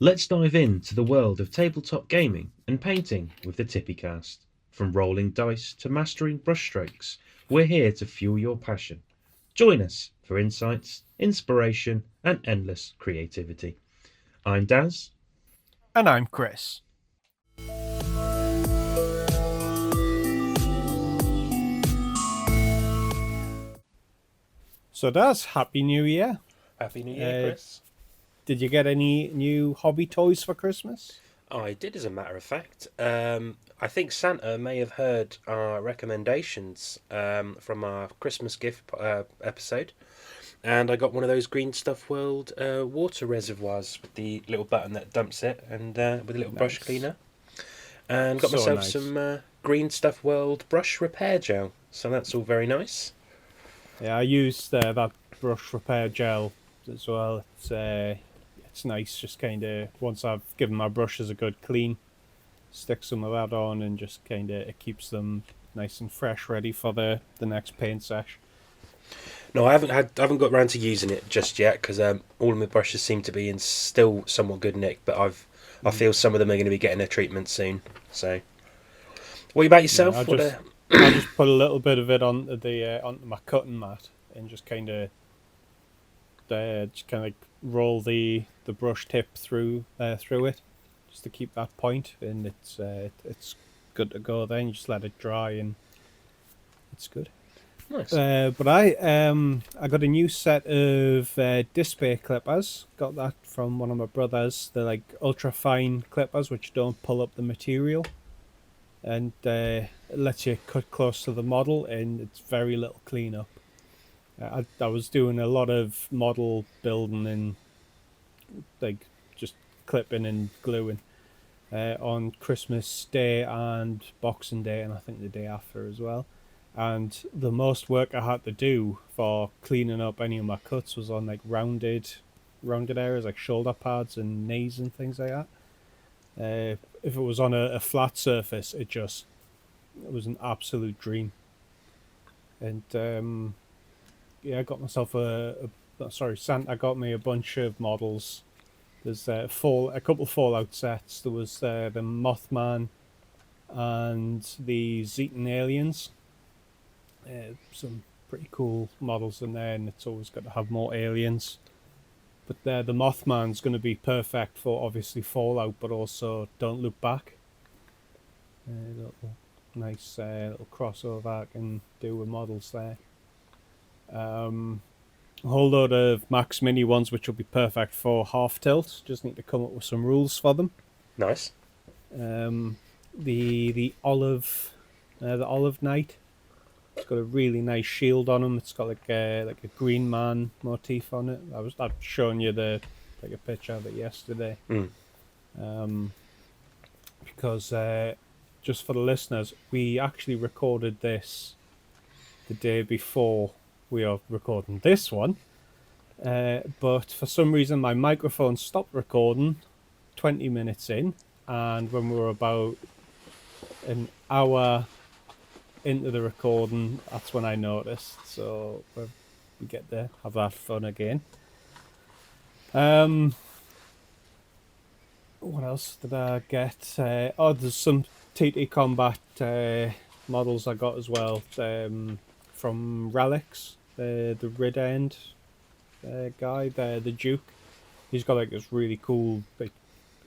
Let's dive into the world of tabletop gaming and painting with the Tippycast. From rolling dice to mastering brushstrokes, we're here to fuel your passion. Join us for insights, inspiration, and endless creativity. I'm Daz. And I'm Chris. So that's Happy New Year. Happy New Year, Uh, Chris. did you get any new hobby toys for Christmas? I did, as a matter of fact. I think Santa may have heard our recommendations from our Christmas gift episode, and I got one of those Green Stuff World water reservoirs with the little button that dumps it, and with a little brush Nice. cleaner, and got So myself nice. some Green Stuff World brush repair gel. So that's all very nice. Yeah, I used that brush repair gel as well. It's nice, just kind of, once I've given my brushes a good clean, stick some of that on and just kind of, it keeps them nice and fresh, ready for the next paint sesh. No, I haven't got around to using it just yet because all of my brushes seem to be in still somewhat good nick, but I Mm. feel some of them are going to be getting a treatment soon. So, what about Yeah, yourself? What a I just put a little bit of it onto my cutting mat and just kind of like roll the brush tip through it, just to keep that point, and it's good to go. Then you just let it dry, and it's good. nice. But I got a new set of display clippers. Got that from one of my brothers. They're like ultra fine clippers, which don't pull up the material, and it lets you cut close to the model, and it's very little cleanup. I was doing a lot of model building and like just clipping and gluing on Christmas Day and Boxing Day, and I think the day after as well. And the most work I had to do for cleaning up any of my cuts was on like rounded areas like shoulder pads and knees and things like that. If it was on a flat surface, it was an absolute dream. And yeah, I got myself sorry, Santa got me a bunch of models. There's a couple Fallout sets. There was the Mothman and the Zetan aliens. Some pretty cool models in there, and it's always got to have more aliens. But the Mothman's going to be perfect for obviously Fallout, but also Don't Look Back. Little nice little crossover I can do with models there. A whole load of Max Mini ones, which will be perfect for half tilt. Just need to come up with some rules for them. Nice. Um, the Olive Knight. It's got a really nice shield on him. It's got like a Green Man motif on it. I've shown you a picture of it yesterday. Mm. Um, because just for the listeners, we actually recorded this the day before we are recording this one. But for some reason, my microphone stopped recording 20 minutes in, and when we were about an hour into the recording, that's when I noticed. So we get to have that fun again. What else did I get? There's some TTCombat models I got as well from Relics. The Ridend guy, the Duke. He's got like this really cool, like,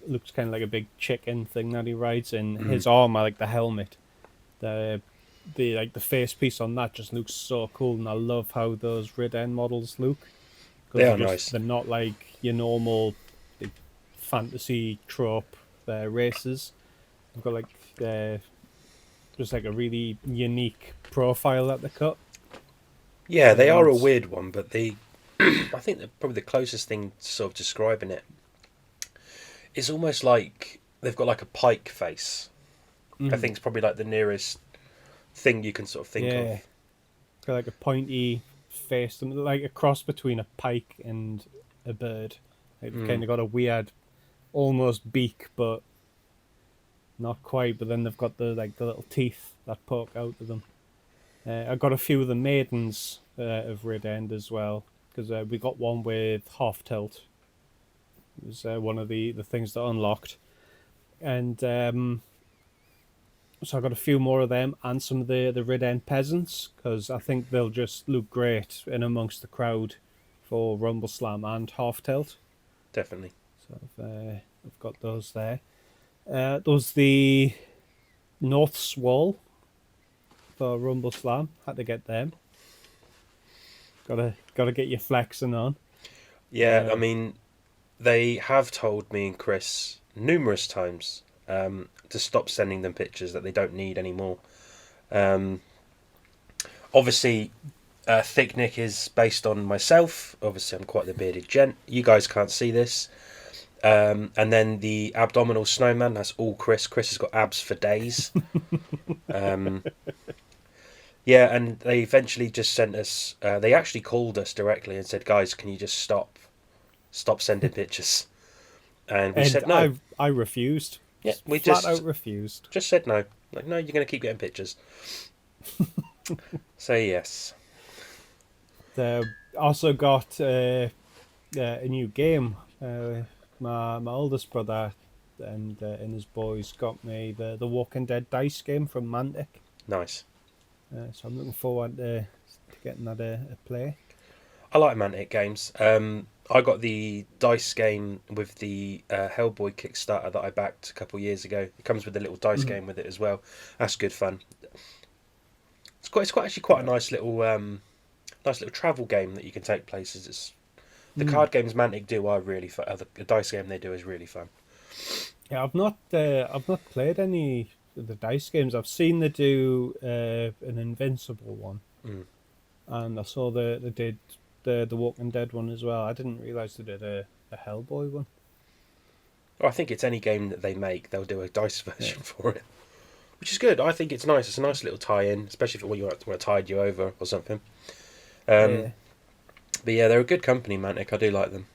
looks kind of like a big chicken thing that he rides, and Mm. his armor, like the helmet, the the face piece on that just looks so cool, and I love how those Ridend models look They because are nice. they're not like your normal like, fantasy trope races. They've got like just like a really unique profile that they cut, Yeah, they are and a weird one, but they I think they're probably the closest thing to sort of describing it. It's almost like they've got like a pike face. I think mm, it's probably like the nearest thing you can sort of think yeah, of. got like a pointy face, and like a cross between a pike and a bird. They've Mm. kind of got a weird, almost beak, but not quite. But then they've got the little teeth that poke out of them. I got a few of the maidens of Rid End as well because we got one with half tilt, It was one of the things that unlocked, and so I got a few more of them and some of the Ridend peasants because I think they'll just look great in amongst the crowd for Rumble Slam and Half Tilt. Definitely. So I've got those there. There was the North's Wall for Rumble Slam. Had to get them. Gotta get your flexing on. Yeah, I Uh, mean, they have told me and Chris numerous times to stop sending them pictures that they don't need anymore. Um, Obviously, Thick Nick is based on myself. Obviously, I'm quite the bearded gent. You guys can't see this. And then the abdominal snowman, that's all Chris. Chris has got abs for days. Um, yeah, and they eventually just sent us. They actually called us directly and said, "Guys, can you just stop sending pictures?" And we and said no. I refused. Yeah, we Flat just out refused. just said no. Like, no, you're going to keep getting pictures. So yes, They also got a new game. My oldest brother and his boys got me the Walking Dead dice game from Mantic. nice. So I'm looking forward to getting that a play. I like Mantic Games. I got the dice game with the Hellboy Kickstarter that I backed a couple of years ago. It comes with a little dice Mhm. game with it as well. That's good fun. It's actually quite a Yeah. nice little travel game that you can take places. It's the Mm. card games Mantic do are really fun. The dice game they do is really fun. Yeah, I've not played any of the dice games. I've seen they do an Invincible one, Mm. and I saw they did the Walking Dead one as well. I didn't realize they did a Hellboy one. Well, I think it's any game that they make, they'll do a dice Yeah. version for it, which is good. I think it's nice. It's a nice little tie-in, especially if you want to tide you over or something. Um, Yeah. but yeah, they're a good company, Mantic. I do like them.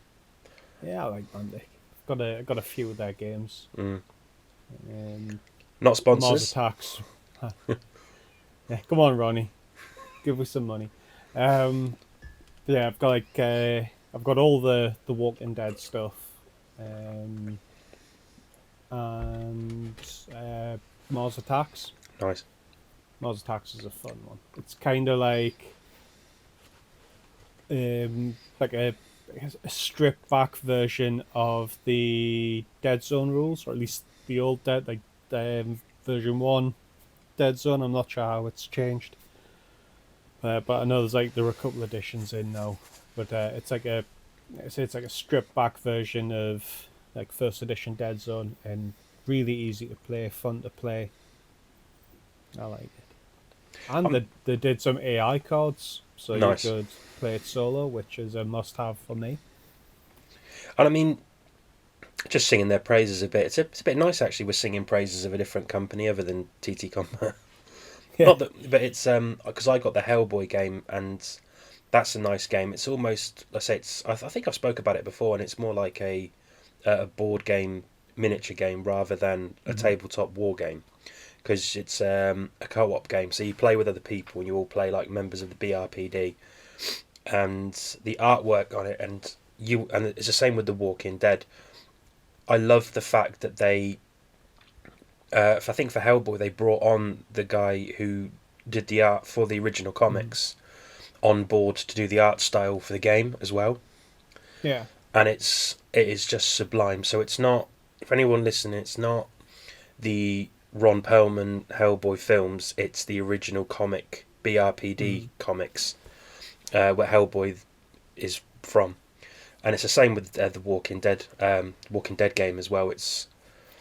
Yeah, I like Mantic. Got a few of their games. Mm. Um, Not Mars sponsors. Attacks. Yeah, come on, Ronnie, give me some money. Um, yeah, I've got all the Walking Dead stuff, um, and Mars Attacks. Nice. Mars Attacks is a fun one. It's kind of like a stripped back version of the Dead Zone rules, or at least the old Dead, like version 1 Dead Zone. I'm not sure how it's changed, but I know there are a couple editions in now. But it's like a stripped back version of like first edition Dead Zone, and really easy to play, fun to play. I like it. And Um, they did some AI cards, so you nice. could play it solo, which is a must have for me. And I mean, just singing their praises a bit. It's a bit nice actually. We're singing praises of a different company other than TTCombat. Yeah. Not that, but it's because I got the Hellboy game and that's a nice game. It's almost I say it's I think I've spoke about it before and it's more like a board game miniature game rather than a Hmm. tabletop war game because it's a co-op game. So you play with other people and you all play like members of the BRPD and the artwork on it and it's the same with the Walking Dead. I love the fact that I think for Hellboy they brought on the guy who did the art for the original Hmm. comics on board to do the art style for the game as well, Yeah. and it is just sublime. So it's not, if anyone listening, it's not the Ron Perlman Hellboy films. It's the original comic BRPD Hmm. comics where Hellboy is from, and it's the same with the Walking Dead game as well. It's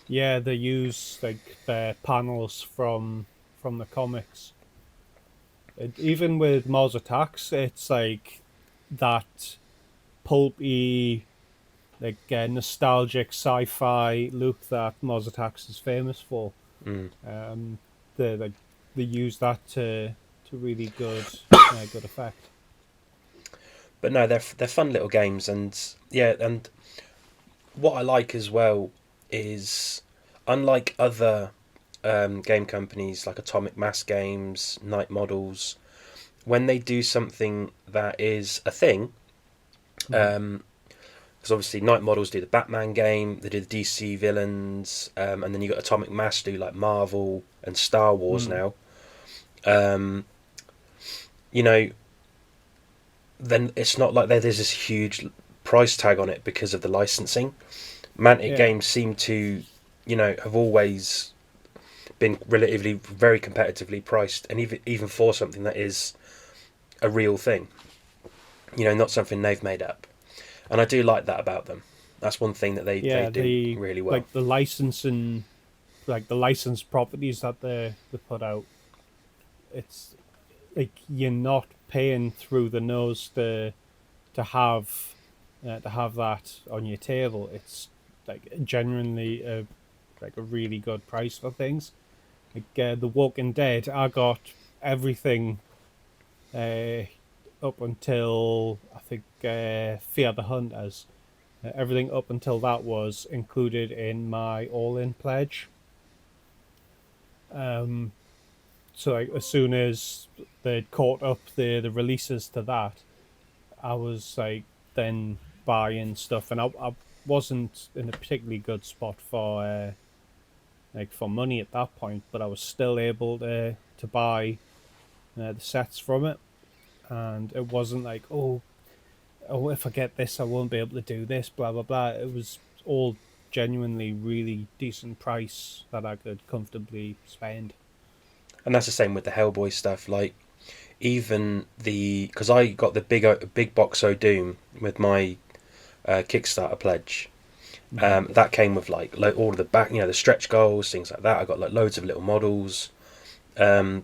Yeah, they use like the panels from the comics. Even with Mars Attacks, it's like that pulpy, like nostalgic sci-fi look that Mars Attacks is famous for. mm. Um, like they use that to really good effect. But no, they're fun little games, and yeah, and what I like as well is unlike other game companies like Atomic Mass Games, Night Models, when they do something that is a thing, Hmm. um, Because obviously Night Models do the Batman game, they do the DC villains, and then you got Atomic Mass do like Marvel and Star Wars Mm. now. Um, you know, then it's not like there's this huge price tag on it because of the licensing. Mantic Yeah. Games seem to, have always been relatively very competitively priced, and even for something that is a real thing, not something they've made up. And I do like that about them. That's one thing that they Yeah, do the really well. like the licensing, like the licensed properties that they put out, it's like you're not paying through the nose to have that on your table. It's like genuinely like a really good price for things. Like the Walking Dead, I got everything uh, up until I think Fear the Hunters. Everything up until that was included in my all-in pledge. Um, so like, as soon as they'd caught up the releases to that, I was like then buying stuff, and I wasn't in a particularly good spot for like for money at that point, but I was still able to buy the sets from it, and it wasn't like oh if I get this I won't be able to do this blah blah blah. It was all genuinely really decent price that I could comfortably spend. And that's the same with the Hellboy stuff. Like even because I got the big box O Doom with my Kickstarter pledge. Mm-hmm. That came with like all of the back, the stretch goals, things like that. I got like loads of little models. Um,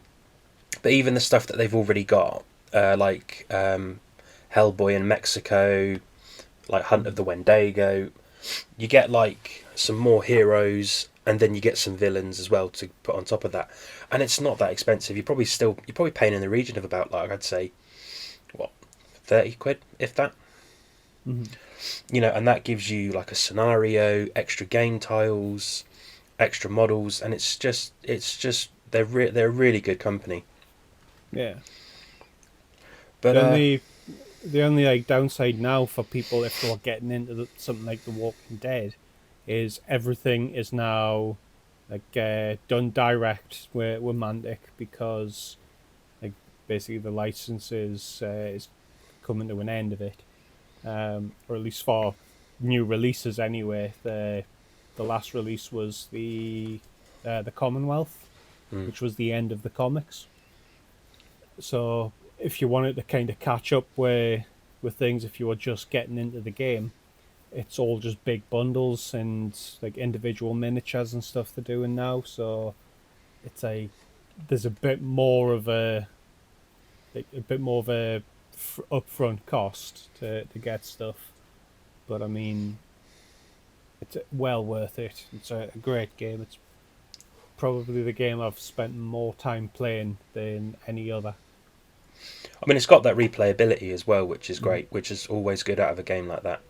but even the stuff that they've already got, like Hellboy in Mexico, like Hunt of Mm. the Wendigo, you get like some more heroes, and then you get some villains as well to put on top of that. And it's not that expensive. You're probably paying in the region of about, like, I'd say, what, 30 quid, if that. Mm-hmm. And that gives you like a scenario, extra game tiles, extra models, and it's just they're a really good company. Yeah. But The only the only like downside now for people if they were getting into something like The Walking Dead is everything is now like done direct with Mantic because like basically the license is coming to an end of it, or at least for new releases anyway. The last release was the Commonwealth, mm, which was the end of the comics. So if you wanted to kind of catch up with things, if you were just getting into the game, it's all just big bundles and like individual miniatures and stuff they're doing now. So it's there's a bit more of a upfront cost to get stuff, but I mean it's well worth it. It's a great game. It's probably the game I've spent more time playing than any other. I mean, it's got that replayability as well, which is Mm. great, which is always good out of a game like that.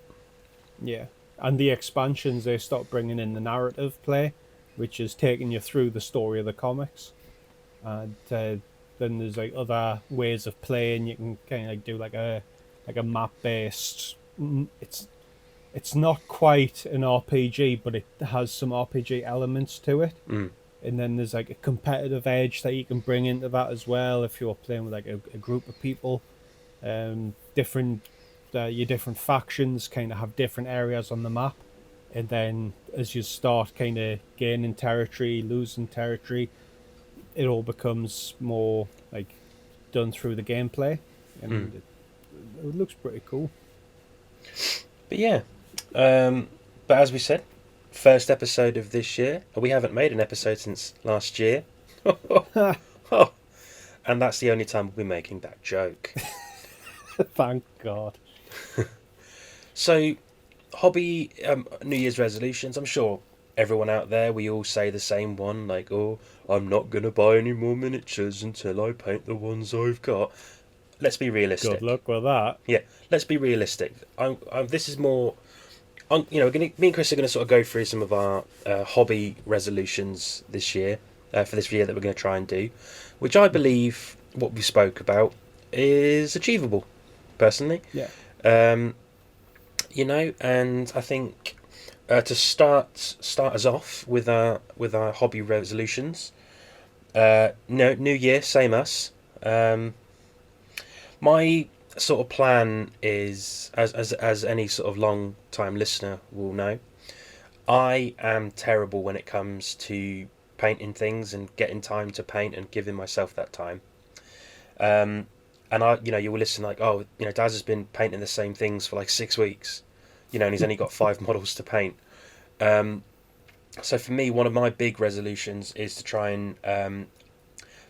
Yeah, and the expansions they start bringing in the narrative play, which is taking you through the story of the comics, and then there's like other ways of playing. You can kind of like do like a map based. It's not quite an RPG, but it has some RPG elements to it. Mm. And then there's like a competitive edge that you can bring into that as well if you're playing with like a group of people. Different Your different factions kind of have different areas on the map, and then as you start kind of gaining territory, losing territory, it all becomes more like done through the gameplay, Mm. and it looks pretty cool. But yeah, but as we said, first episode of this year. We haven't made an episode since last year. Oh, and that's the only time we'll be making that joke. Thank God. So, hobby New Year's resolutions. I'm sure everyone out there, we all say the same one, like, "Oh, I'm not gonna buy any more miniatures until I paint the ones I've got." Let's be Good realistic. luck with that. Yeah, let's be realistic. This is more. Me and Chris are going to sort of go through some of our hobby resolutions this year, for this year that we're going to try and do, which I Mhm. believe what we spoke about is achievable, personally. Yeah. Um, And I think to start us off with our hobby resolutions. No, New Year, same us. My sort of plan is, as any sort of long time listener will know, I am terrible when it comes to painting things and getting time to paint and giving myself that time. Um, and you will listen like, oh, Daz has been painting the same things for like 6 weeks, and he's only got 5 models to paint. Um, so for me, one of my big resolutions is to try and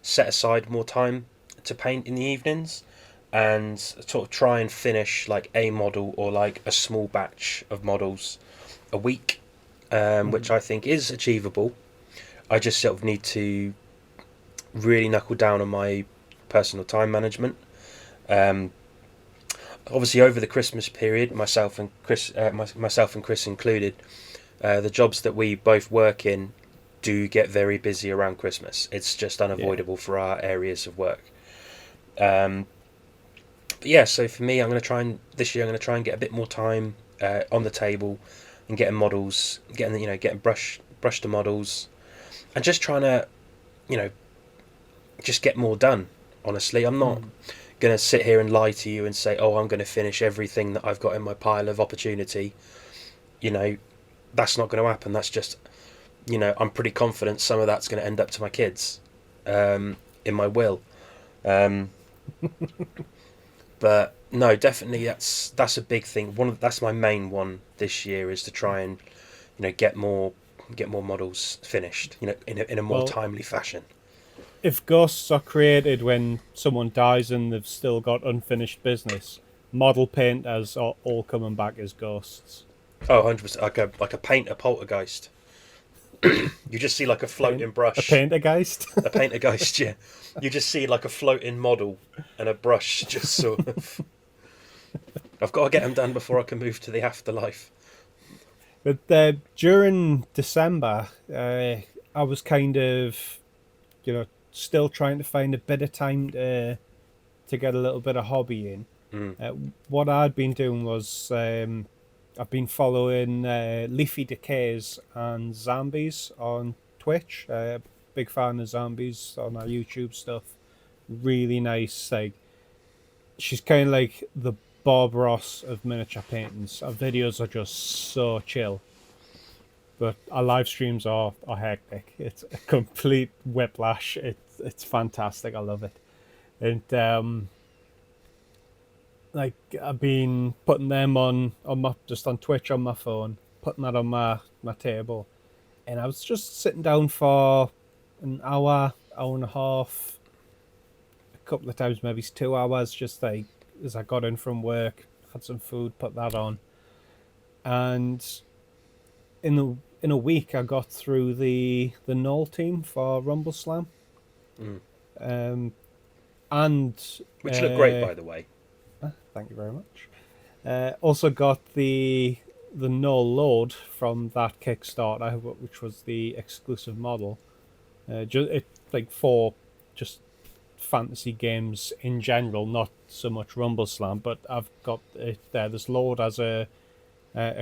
set aside more time to paint in the evenings, and sort of try and finish like a model or like a small batch of models a week, which Mm. I think is achievable. I just sort of need to really knuckle down on my personal time management. Um, Obviously, over the Christmas period, myself and Chris included, the jobs that we both work in do get very busy around Christmas. It's just Yeah. unavoidable for our areas of work. Um, but yeah, so for me, I'm going to try and this year I'm going to try and get a bit more time on the table and getting models, getting brush to models, and just trying to you know just get more done. Honestly, I'm not Mm. going to sit here and lie to you and say, oh, I'm going to finish everything that I've got in my pile of opportunity. You know, that's not going to happen. That's just, I'm pretty confident some of that's going to end up to my kids in my will. Um, but no, definitely that's a big thing. That's my main one this year is to try and get more models finished. In a more Well, timely fashion. if ghosts are created when someone dies and they've still got unfinished business, model painters are all coming back as ghosts. Oh, 100%. Like a painter poltergeist. You just see like a Paint floating a brush. paintergeist. A paintergeist, yeah. You just see like a floating model and a brush just sort of. I've got to get them done before I can move to the afterlife. But during December, I was kind of, still trying to find a bit of time to get a little bit of hobby in. Mm. Uh, what I'd been doing was I've been following Leafy Decays and Zombies on Twitch. Big fan of Zombies on our YouTube stuff. Really nice. Like she's kind of like the Bob Ross of miniature paintings. Her videos are just so chill, but our live streams are hectic. It's a complete whiplash. It's fantastic. I love it, and like I've been putting them on my just on Twitch on my phone, putting that on my table, and I was just sitting down for an hour and a half, a couple of times maybe it's 2 hours, just like as I got in from work, had some food, put that on, and in a week I got through the null team for Rumble Slam, Mm. um, and Which look great, uh, by the way. thank you very much. Also got the null load from that Kickstarter, which was the exclusive model. It like for just fantasy games in general, not so much Rumble Slam, but I've got it there. There's Lord as a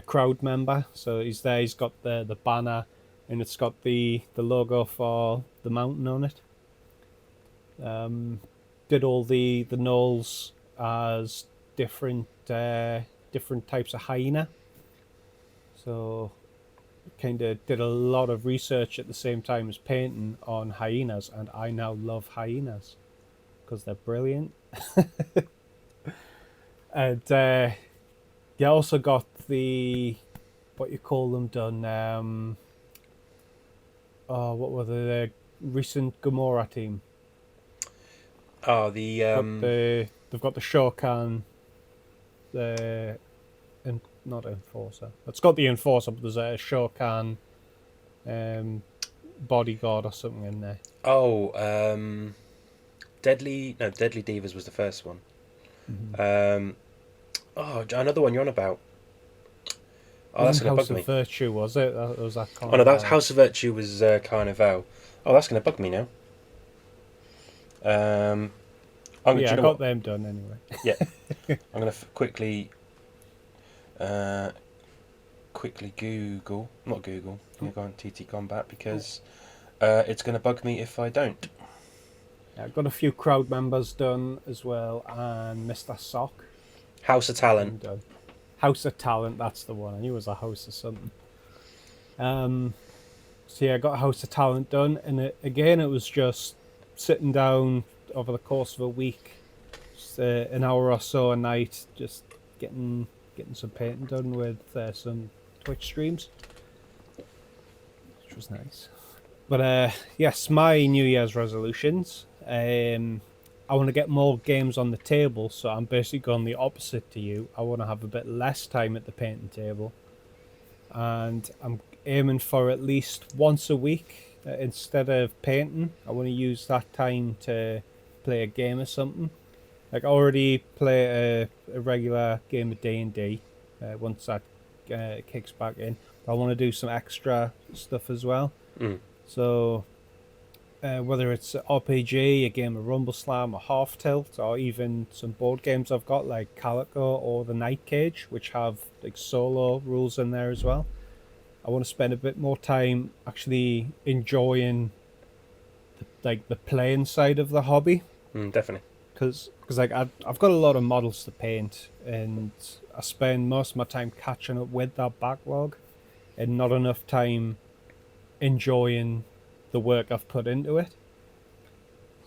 crowd member, so he's there. He's got the banner, and it's got the logo for the mountain on it. Did all the gnolls as different different types of hyena. So kind of did a lot of research at the same time as painting on hyenas, and I now love hyenas because they're brilliant. And you also got the what you call them done. Oh, what were the recent Gamora team? Oh, the They've got the Shokan, the not enforcer. It's got the enforcer, but there's a Shokan um, bodyguard or something in there. oh Deadly Divas was the first one. Mm-hmm. Um, oh, another one you're on about. Oh, that's Wasn't gonna House bug of me. Virtue, was it? That was that Oh no, that's Carnival. House of Virtue was Carnival. Oh, that's gonna bug me now. Um, But do yeah, you I know got what? them done anyway. Yeah, I'm gonna quickly Uh, quickly Google, not Google. I'm gonna go on TTCombat because it's gonna bug me if I don't. Yeah, I've got a few crowd members done as well, and Mr. Sock House of got Talent. him done. House of Talent, that's the one. I knew it was a house of something. Um, so yeah, I got House of Talent done, and again, it was just sitting down over the course of a week, just, an hour or so a night, just getting some painting done with some Twitch streams, which was nice. But yes, my New Year's resolutions. I want to get more games on the table, so I'm basically going the opposite to you. I want to have a bit less time at the painting table, and I'm aiming for at least once a week instead of painting. I want to use that time to play a game or something. Like I already play a regular game of D&D once that kicks back in. But I want to do some extra stuff as well. Mm. So whether it's an RPG, a game of Rumble Slam, or Half Tilt, or even some board games I've got like Calico or the Night Cage, which have like solo rules in there as well. I want to spend a bit more time actually enjoying the playing side of the hobby, Definitely. because like I've got a lot of models to paint, and I spend most of my time catching up with that backlog, and not enough time enjoying the work I've put into it.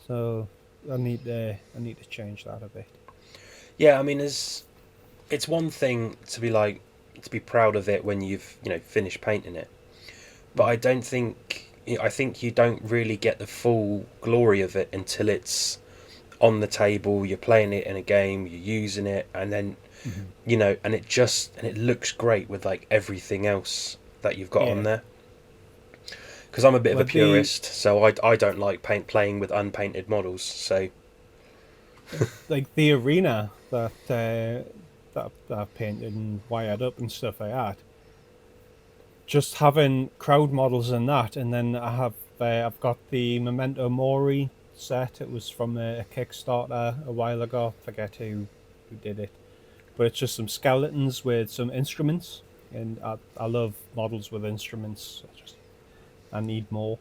So I need to change that a bit. Yeah, I mean, it's one thing to be proud of it when you've finished painting it, but I think you don't really get the full glory of it until it's on the table. You're playing it in a game, you're using it, and then Mm-hmm. and it looks great with like everything else that you've got on Yeah, there. Because I'm a bit of a like the purist, so I don't like playing with unpainted models. So the arena that I've painted and wired up and stuff like that. Just having crowd models in that, and then I've got the Memento Mori set. It was from a Kickstarter a while ago. Forget who did it, but it's just some skeletons with some instruments, and I love models with instruments. I need more,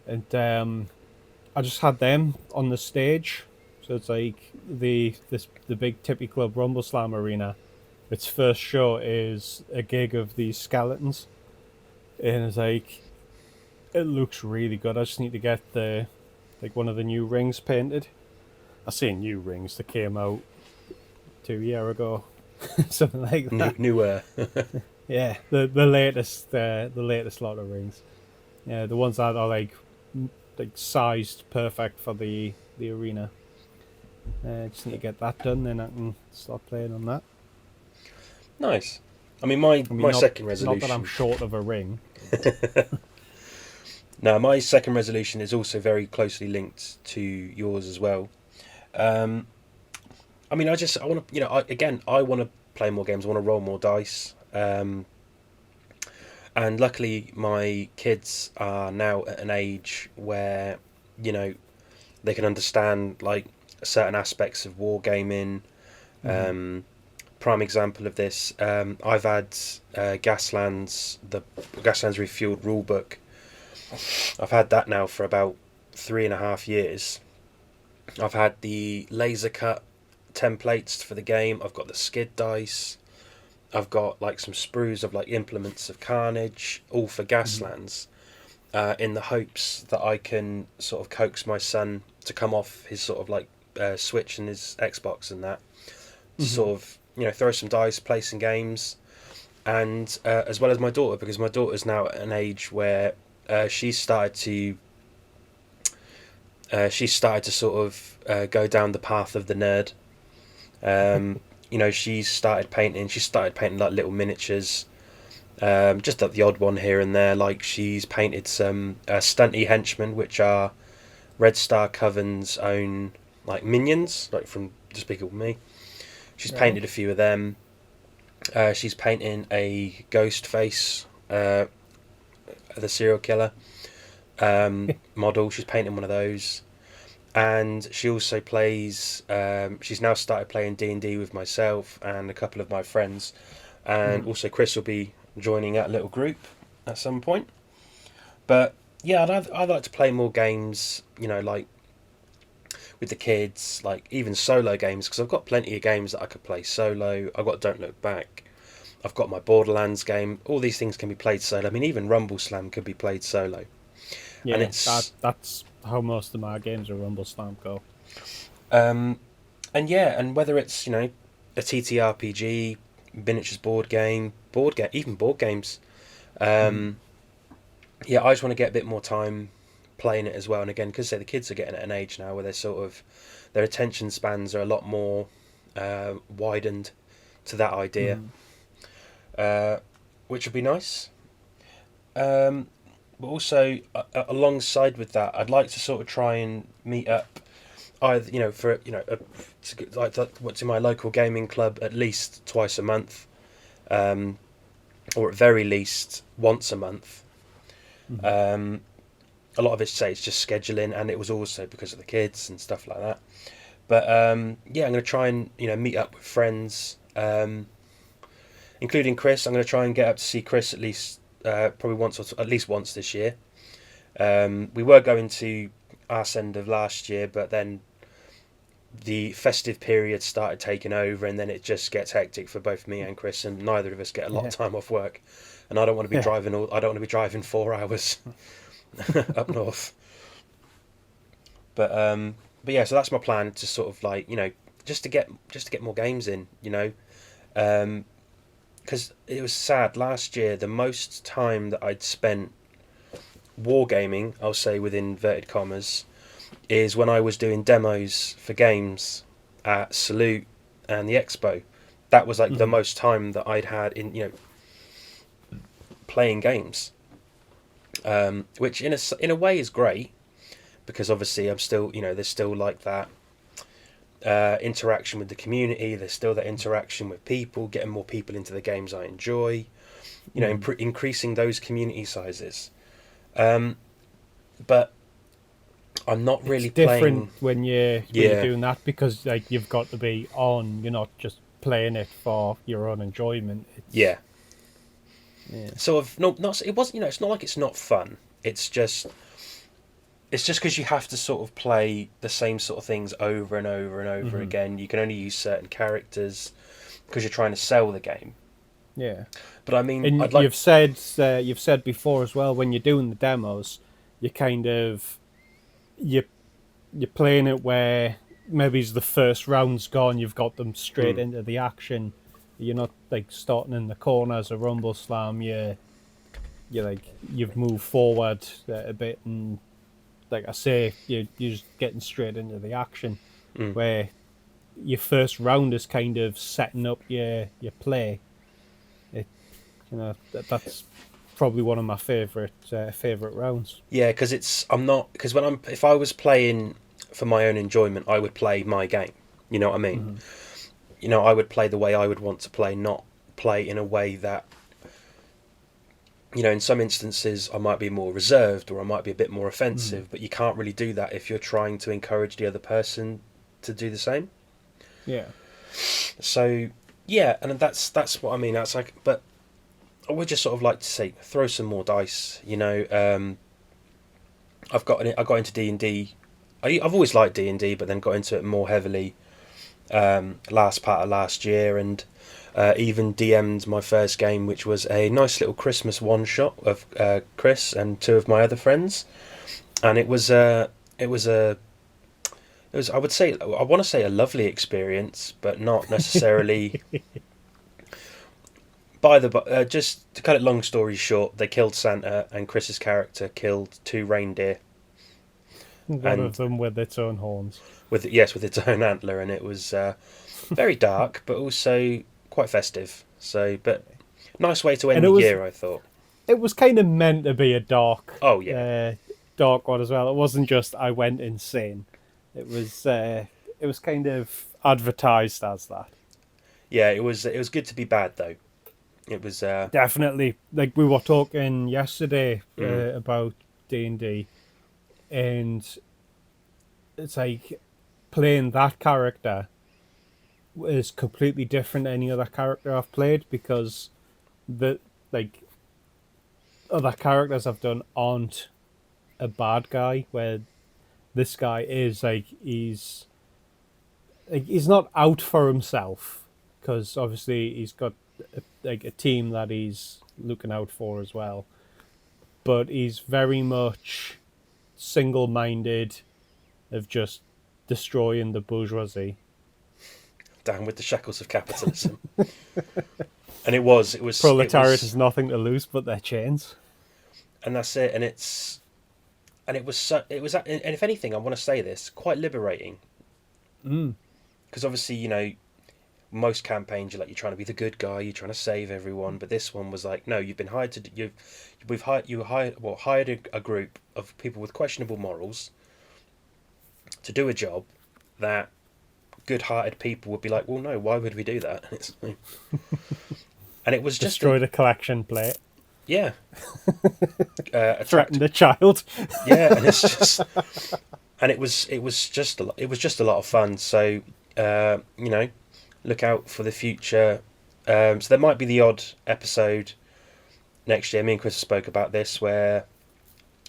and I just had them on the stage. So it's like the big Tippy Club Rumble Slam arena. Its first show is a gig of these skeletons, and it's like it looks really good. I just need to get the like one of the new rings painted. I say new rings that came out 2 year ago, something like that. newer. Yeah, the latest lot of rings. Yeah, the ones that are like sized perfect for the arena. Just need to get that done, then I can start playing on that. Nice. I mean, my I mean, my second not that I'm resolution. short of a ring. No, my second resolution is also very closely linked to yours as well. Um, I mean, I want to, again, I want to play more games. I want to roll more dice. And luckily, my kids are now at an age where, you know, they can understand like certain aspects of wargaming. Mm-hmm. Prime example of this, I've had the Gaslands Refueled rulebook. I've had that now for about 3.5 years. I've had the laser cut templates for the game. I've got the skid dice. I've got like some sprues of like implements of carnage, all for Mm-hmm. Gaslands, in the hopes that I can sort of coax my son to come off his sort of like Switch and his Xbox and that to Mm-hmm. sort of throw some dice, play some games, and as well as my daughter, because my daughter's now at an age where she's started to sort of go down the path of the nerd. She's started painting. She started painting like little miniatures, just like the odd one here and there. Like she's painted some stunty henchmen, which are Red Star Coven's own like minions, like from Despicable Me. She's Right on. painted a few of them. She's painting a ghost face, the serial killer model. She's painting one of those, and she also plays. She's now started playing D&D with myself and a couple of my friends. and also Chris will be joining that little group at some point. But yeah, I'd like to play more games, like with the kids, like even solo games, because I've got plenty of games that I could play solo. I've got Don't Look Back. I've got my Borderlands game. All these things can be played solo. I mean, even Rumble Slam could be played solo. And Yeah, it's that's how most of my games of Rumble Slam go. and yeah, and whether it's a TTRPG, miniatures board game, even board games. Yeah, I just want to get a bit more time playing it as well. And again, because the kids are getting at an age now where they're sort of their attention spans are a lot more widened to that idea, which would be nice. But also, alongside with that, I'd like to sort of try and meet up, either for what's in my local gaming club at least twice a month, or at very least once a month. A lot of it say it's just scheduling, and it was also because of the kids and stuff like that. But yeah, I'm going to try and meet up with friends, including Chris. I'm going to try and get up to see Chris at least probably at least once this year. We were going to arse end of last year, but then the festive period started taking over, and then it just gets hectic for both me and Chris, and neither of us get a lot of time off work. And I don't want to be driving. I don't want to be driving 4 hours up north. But yeah, so that's my plan to sort of like just to get more games in, because it was sad last year. The most time that I'd spent wargaming, I'll say with inverted commas, is when I was doing demos for games at Salute and the Expo. That was like the most time that I'd had in playing games, which in a way is great, because obviously I'm still there's still like that interaction with the community. There's still that interaction with people, getting more people into the games I enjoy, increasing those community sizes. But I'm not really It's different playing. when you're Yeah, doing that, because like you've got to be on. You're not just playing it for your own enjoyment. yeah. Yeah. So I've not it wasn't it's not like it's not fun. It's just because you have to sort of play the same sort of things over and over and over again. You can only use certain characters because you're trying to sell the game. Yeah. But I mean, And I'd like. you've said before as well, when you're doing the demos, you kind of you you're playing it where maybe the first round's gone, you've got them straight into the action. You're not like starting in the corners of Rumble Slam. You're like you've moved forward a bit, and like I say, you're just getting straight into the action. Where your first round is kind of setting up your play. It that's probably one of my favorite rounds. Yeah, because I'm not because if I was playing for my own enjoyment, I would play my game. You know what I mean? I would play the way I would want to play, not play in a way that in some instances I might be more reserved or I might be a bit more offensive, but you can't really do that if you're trying to encourage the other person to do the same. Yeah. So yeah, and that's what I mean. That's like, but I would just sort of like to say, throw some more dice. I got into D&D. I've always liked D&D, but then got into it more heavily last part of last year, and even DM'd my first game, which was a nice little Christmas one shot of Chris and two of my other friends, and it was I would say, I want to say a lovely experience, but not necessarily. Just to cut it long story short, they killed Santa, and Chris's character killed 2 reindeer, One and of them with its own horns. with its own antler, and it was very dark, but also quite festive. So, but nice way to end And the year, I thought. it was kind of meant to be a Oh yeah, dark one as well. It wasn't just I went insane. It was kind of advertised as that. yeah. It was good to be bad though. It was. Definitely, like we were talking yesterday about D&D, and it's like playing that character is completely different to any other character I've played, because the like other characters I've done aren't a bad guy, where this guy is he's not out for himself, because obviously he's got a team that he's looking out for as well, but he's very much single-minded of just destroying the bourgeoisie. Down with the shackles of capitalism. And it Proletariat was, has nothing to lose but their chains. and that's it. And it was, and if anything, I want to say this, quite liberating. Mm. Because obviously, most campaigns you're trying to be the good guy, you're trying to save everyone, but this one was like, no, you've been hired to hired a group of people with questionable morals to do a job that good-hearted people would be like, well, no, why would we do that? And it was just Destroyed a collection plate. yeah, Threatened a child. yeah, and it's just and it was just a lot of fun. So look out for the future. So there might be the odd episode next year. Me and Chris spoke about this, where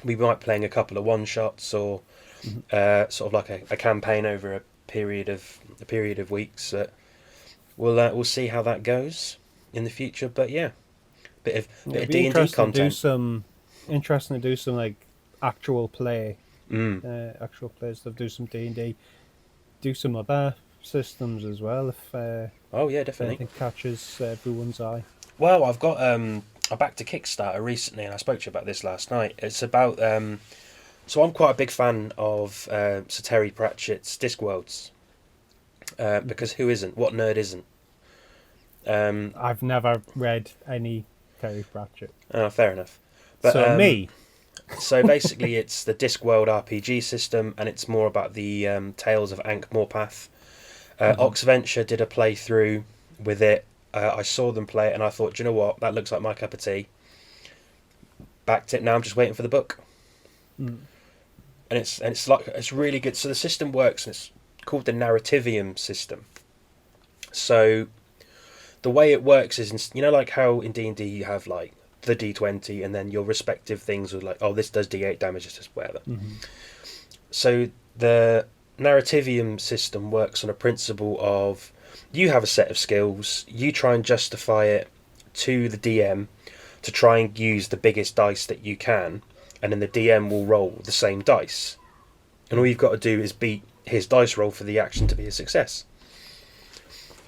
we might be playing a couple of one shots, or sort of like a campaign over a period of weeks. We'll see how that goes in the future. But yeah, bit of D&D content. Interesting to do some like actual play, Mm. actual play stuff. Do some D&D. Do some other systems as well, Oh yeah, if definitely. anything catches everyone's eye. Well, I've got I backed a Kickstarter recently, and I spoke to you about this last night. It's about so I'm quite a big fan of Sir Terry Pratchett's Discworlds, because who isn't? What nerd isn't? I've never read any Terry Pratchett. Oh, fair enough. But So me. so basically, it's the Discworld RPG system, and it's more about the Tales of Ankh-Morpath. Oxventure did a playthrough with it. I saw them play it, and I thought, do you know what? That looks like my cup of tea. Backed it. Now I'm just waiting for the book. Mm. And it's really good. So the system works, and it's called the Narrativium system. So the way it works is, like how in D&D you have like the D20, and then your respective things are like, oh, this does D8 damage, this is whatever. Mm-hmm. So the Narrativium system works on a principle of, you have a set of skills, you try and justify it to the DM to try and use the biggest dice that you can, and then the DM will roll the same dice. And all you've got to do is beat his dice roll for the action to be a success.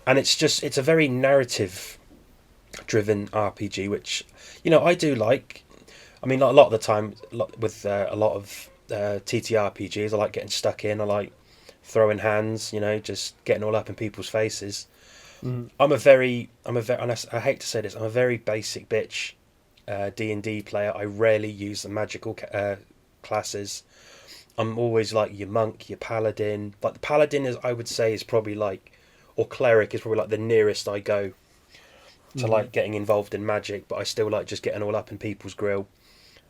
And it's a very narrative driven RPG, which, I do like. I mean, a lot of the time, with a lot of TTRPGs, I like getting stuck in. I like throwing hands, just getting all up in people's faces. Mm. I'm a very, and I hate to say this, I'm a very basic bitch D&D player. I rarely use the magical classes. I'm always like your monk, your paladin. Like the paladin I would say is probably like, or cleric is probably like the nearest I go to like getting involved in magic. But I still like just getting all up in people's grill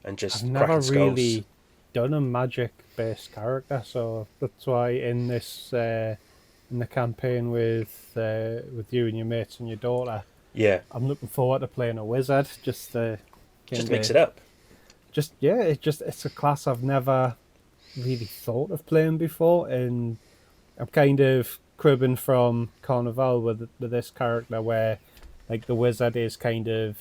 and just I've never cracking skulls. really done a magic-based character, so that's why in this in the campaign with you and your mates and your daughter, Yeah, I'm looking forward to playing a wizard. Just just to mix it up. It's a class I've never really thought of playing before, and I'm kind of cribbing from Carnival with this character, where like the wizard is kind of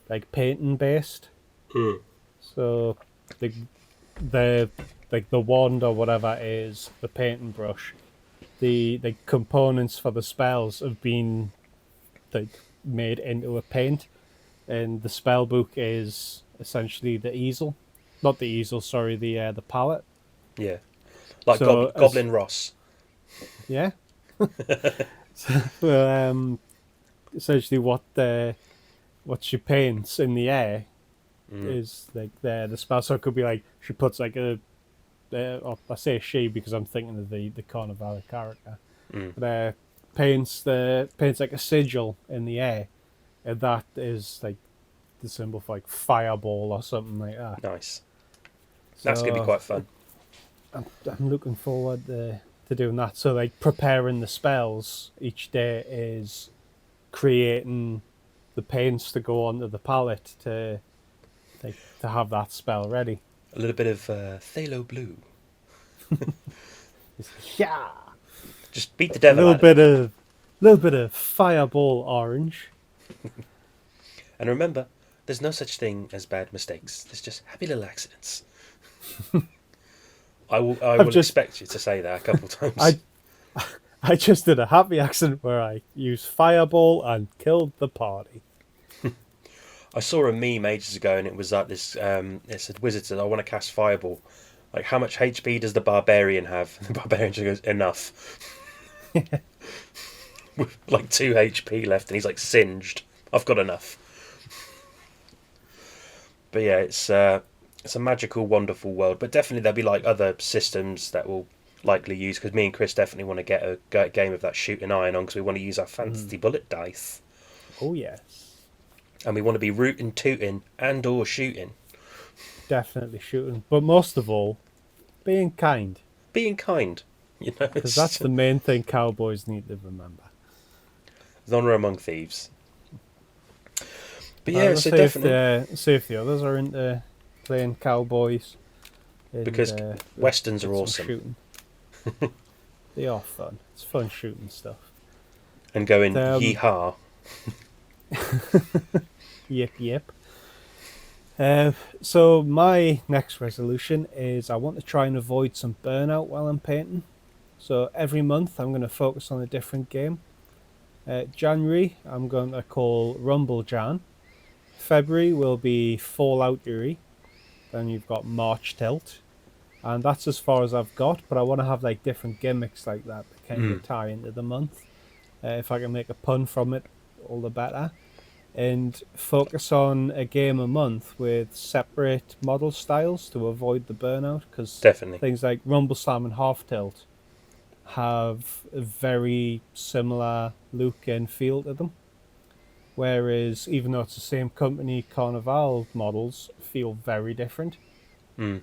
like painting based. Mm. So the like the wand or whatever is the painting brush. The components for the spells have been like made into a paint, and the spell book is essentially the easel, not the easel. Sorry, the palette. Yeah, like So Goblin Ross. yeah. Well, essentially what she paints in the air is like the spell. So it could be like she puts like or I say she because I'm thinking of the Carnival character. Mm. But paints like a sigil in the air, and that is like the symbol for like fireball or something like that. Nice. So That's gonna be quite fun. I'm looking forward to to doing that. So like preparing the spells each day is creating the paints to go onto the palette to have that spell ready. A little bit of phthalo blue. Yeah, Just beat the a devil out of it. little bit of fireball orange. And remember, there's no such thing as bad mistakes. There's just happy little accidents. I I've will just expect you to say that a couple times. I I just did a happy accident where I used fireball and killed the party. I saw a meme ages ago, and it was like this. It said, "Wizard said, I want to cast fireball. Like, how much HP does the barbarian have?" And the barbarian just goes, "Enough." With like 2 HP left, and he's like singed. I've got enough. But yeah, it's a magical, wonderful world. But definitely there'll be like other systems that will likely use, because me and Chris definitely want to get a game of that shooting iron on, because we want to use our fantasy bullet dice, Oh yes, and we want to be rooting, tooting, and or shooting. definitely shooting, but most of all, being kind, Being kind, you know, because that's the main thing cowboys need to remember. there's honour among thieves. But yeah, Let's so see definitely see if the others are into playing cowboys. And, because westerns get are some awesome, shooting. They are fun. It's fun shooting stuff. and going Um, yeehaw. Yep, yep. So my next resolution is I want to try and avoid some burnout while I'm painting. So every month I'm going to focus on a different game. January I'm going to call Rumble Jan. February will be Fallout Uri. Then you've got March Tilt, and that's as far as I've got. But I want to have like different gimmicks like that kind of tie into the month. If I can make a pun from it, all the better. And focus on a game a month with separate model styles to avoid the burnout, because Definitely. things like Rumble Slam and Half Tilt have a very similar look and feel to them. Whereas, even though it's the same company, Carnival models feel very different. Mm.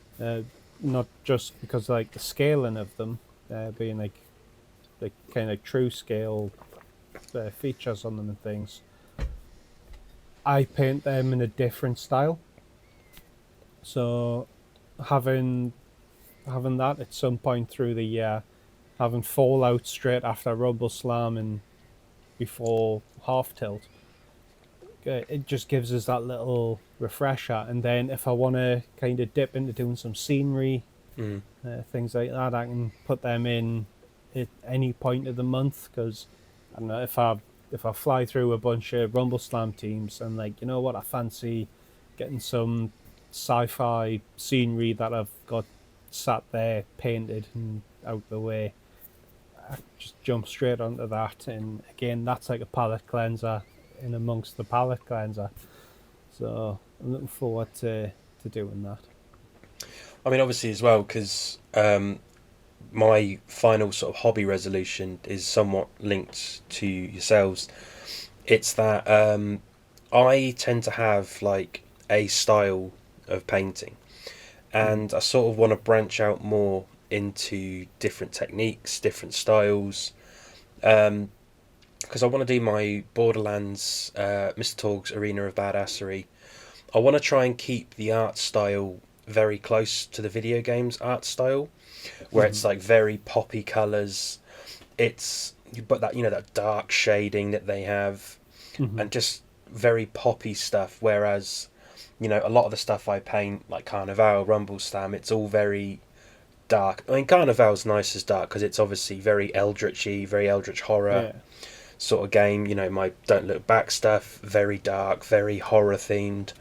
Not just because like the scaling of them being like kind of true scale features on them and things. I paint them in a different style. So having that at some point through the year, having Fallout straight after Rumble Slam and before Half Tilt, it just gives us that little refresher. And then if I want to kind of dip into doing some scenery, things like that, I can put them in at any point of the month, because I don't know, if I fly through a bunch of Rumble Slam teams and like, you know what, I fancy getting some sci-fi scenery that I've got sat there painted and out the way, I just jump straight onto that. And again, that's like a palette cleanser in amongst the palette cleanser. So I'm looking forward to doing that. I mean, obviously as well, because my final sort of hobby resolution is somewhat linked to yourselves. It's that I tend to have like a style of painting, and I sort of want to branch out more into different techniques, different styles. Because I want to do my Borderlands, Mr. Torg's Arena of Badassery. I want to try and keep the art style very close to the video game's art style, where it's like very poppy colours. It's but that, you know, that dark shading that they have, and just very poppy stuff. Whereas, you know, a lot of the stuff I paint, like Carnival, Rumble Slam, it's all very dark. I mean, Carnival's nice as dark because it's obviously very eldritchy, very eldritch horror Yeah. sort of game. You know, my Don't Look Back stuff, very dark, very horror themed.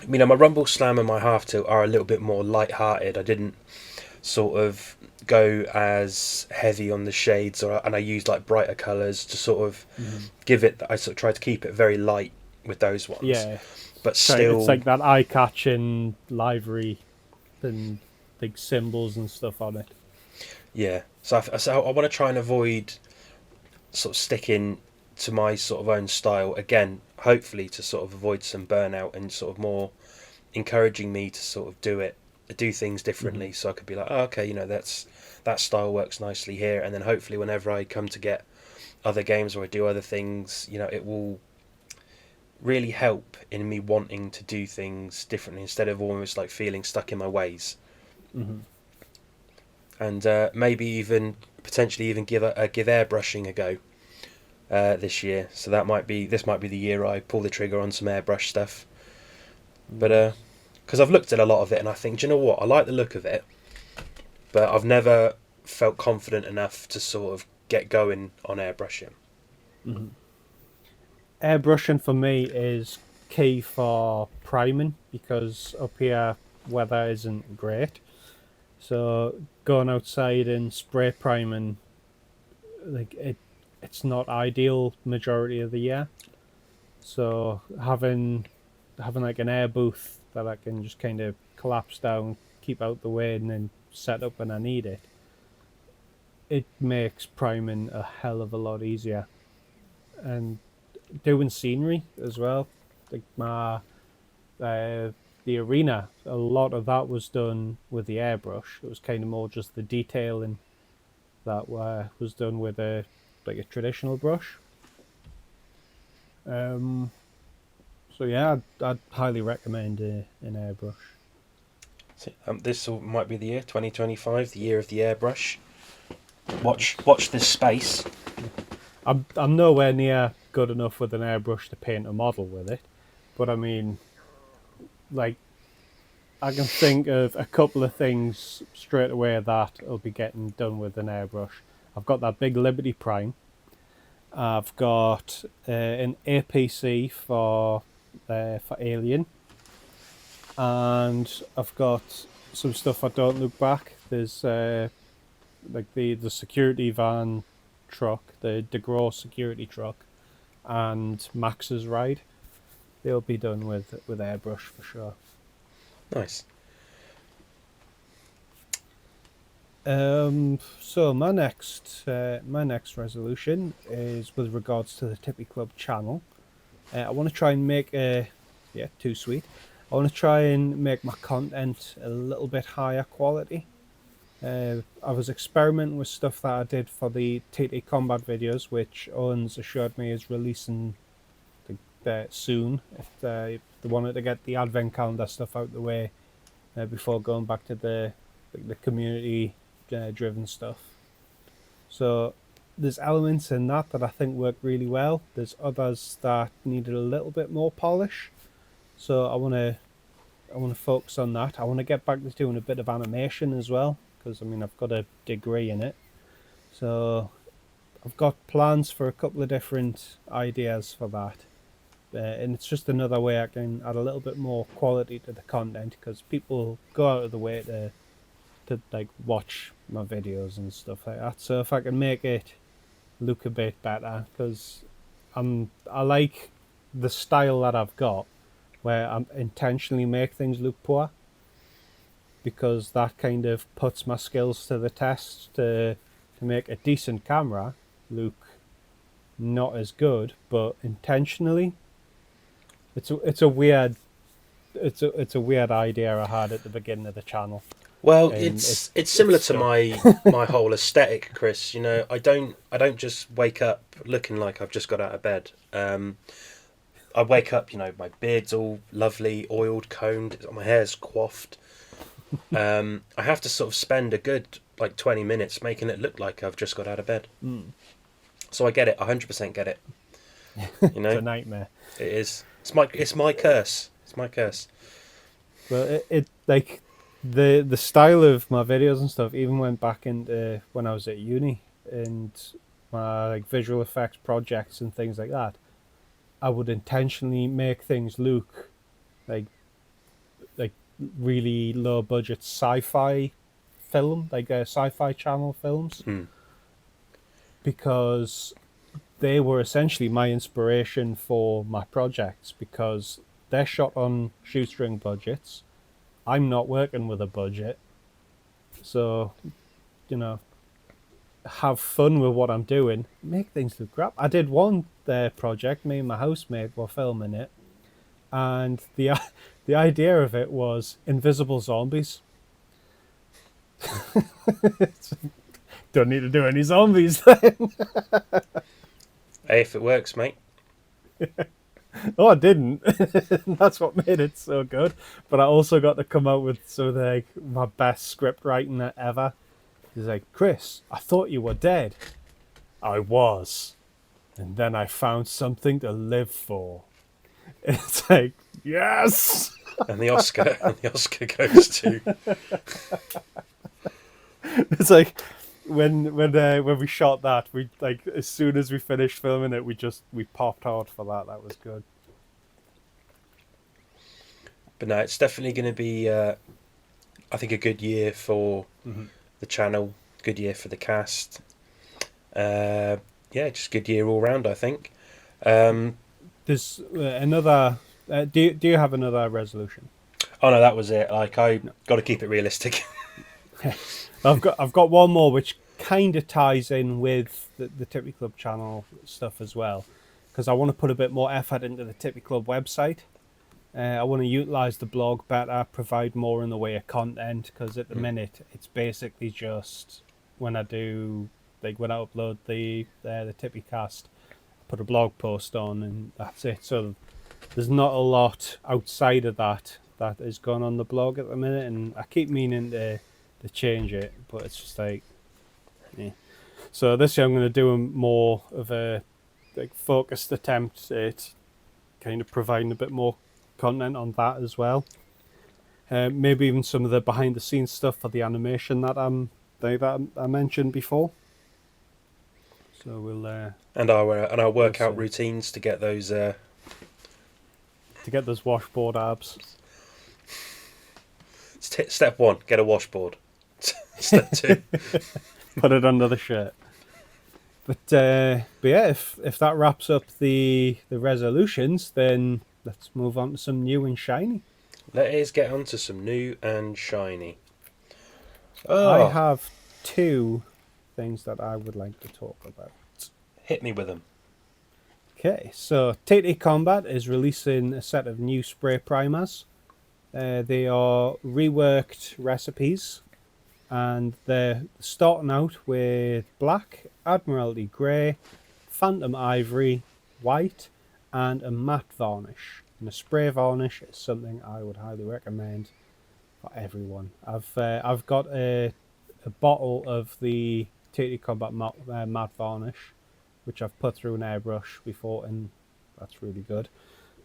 You know, my Rumble Slam and my Half Tilt are a little bit more light-hearted. I didn't sort of go as heavy on the shades, and I used like brighter colours to sort of give it. I sort of tried to keep it very light with those ones, Yeah. but So still, it's like that eye-catching livery and big symbols and stuff on it. yeah. So I want to try and avoid sort of sticking to my sort of own style again. Hopefully, to sort of avoid some burnout and sort of more encouraging me to sort of do it do things differently. So I could be like, oh, okay, that style works nicely here, and then hopefully whenever I come to get other games or I do other things, it will really help in me wanting to do things differently instead of almost like feeling stuck in my ways. Mm-hmm. And maybe even potentially even give airbrushing a go this year. So this might be the year I pull the trigger on some airbrush stuff. But because I've looked at a lot of it and I think, do you know what? I like the look of it, but I've never felt confident enough to sort of get going on airbrushing. Mm-hmm. Airbrushing for me is key for priming because up here weather isn't great. So going outside and spray priming, it's not ideal majority of the year. So having like an air booth that I can just kind of collapse down, keep out the way, and then set up when I need it, it makes priming a hell of a lot easier. And doing scenery as well, like the arena, a lot of that was done with the airbrush. It was kind of more just the detailing that was done with a traditional brush. So yeah, I'd highly recommend an airbrush. So, this might be the year 2025, the year of the airbrush. Watch this space. I'm nowhere near good enough with an airbrush to paint a model with it, but I mean, like, I can think of a couple of things straight away that will be getting done with an airbrush. I've got that big Liberty Prime. I've got an APC for Alien, and I've got some stuff I don't look back. There's like the security van truck, the DeGraw security truck, and Max's ride. They'll be done with airbrush for sure. Nice. So my next resolution is with regards to the Tippy Club channel. I want to try and make too sweet. I want to try and make my content a little bit higher quality. I was experimenting with stuff that I did for the TTCombat videos, which Owens assured me is releasing soon. If they wanted to get the advent calendar stuff out the way before going back to the community driven stuff. So there's elements in that I think work really well. There's others that needed a little bit more polish. So I want to focus on that. I want to get back to doing a bit of animation as well, because I mean I've got a degree in it. So I've got plans for a couple of different ideas for that. And it's just another way I can add a little bit more quality to the content, because people go out of the way to like watch my videos and stuff like that. So if I can make it look a bit better, because I like the style that I've got, where I intentionally make things look poor, because that kind of puts my skills to the test to make a decent camera look not as good, but intentionally. It's a weird idea I had at the beginning of the channel. Well, it's similar to my whole aesthetic, Chris. I don't just wake up looking like I've just got out of bed. I wake up, my beard's all lovely, oiled, combed, my hair's coiffed. I have to sort of spend a good 20 minutes making it look like I've just got out of bed. Mm. So I get it, 100% get it. It's a nightmare. It is. It's my curse. It's my curse. Well, it like the style of my videos and stuff even went back into when I was at uni and my visual effects projects and things like that. I would intentionally make things look like really low budget sci-fi film, sci-fi channel films, because they were essentially my inspiration for my projects, because they're shot on shoestring budgets. I'm not working with a budget, so have fun with what I'm doing, make things look crap. I did one project, me and my housemate were filming it, and the idea of it was invisible zombies. Don't need to do any zombies then. Hey, if it works, mate. Oh, I didn't. That's what made it so good. But I also got to come out with some of like my best script writing ever. He's like, Chris, I thought you were dead. I was. And then I found something to live for. It's like, yes. And the Oscar goes to. It's like when we shot that, we like as soon as we finished filming it, we popped hard for that. That was good. But no, it's definitely going to be, I think, a good year for Mm-hmm. the channel. Good year for the cast. Yeah, just good year all round, I think. There's another. Do you have another resolution? Oh no, that was it. Like I No. got to keep it realistic. I've got one more which kind of ties in with the Tippy Club channel stuff as well, because I want to put a bit more effort into the Tippy Club website. I want to utilize the blog better, provide more in the way of content, because at the minute it's basically just when I do when I upload the Tippy cast, put a blog post on, and that's it. So there's not a lot outside of that is going on the blog at the minute, and I keep meaning to change it, but it's just like, yeah. So this year I'm going to do a more of a focused attempt at kind of providing a bit more content on that as well. Maybe even some of the behind the scenes stuff for the animation that I mentioned before. So we'll and our workout see. routines to get those. To get those washboard abs. Step one: get a washboard. Step two: Put it under the shirt. But yeah, if that wraps up the resolutions, then let's move on to some new and shiny. let us get onto some new and shiny. I Oh, have two things that I would like to talk about. hit me with them. Okay, so TTCombat is releasing a set of new spray primers. They are reworked recipes, and they're starting out with black, Admiralty grey, Phantom Ivory, white, and a matte varnish. And a spray varnish is something I would highly recommend for everyone. I've got a bottle of the TTCombat matte varnish, which I've put through an airbrush before, and that's really good.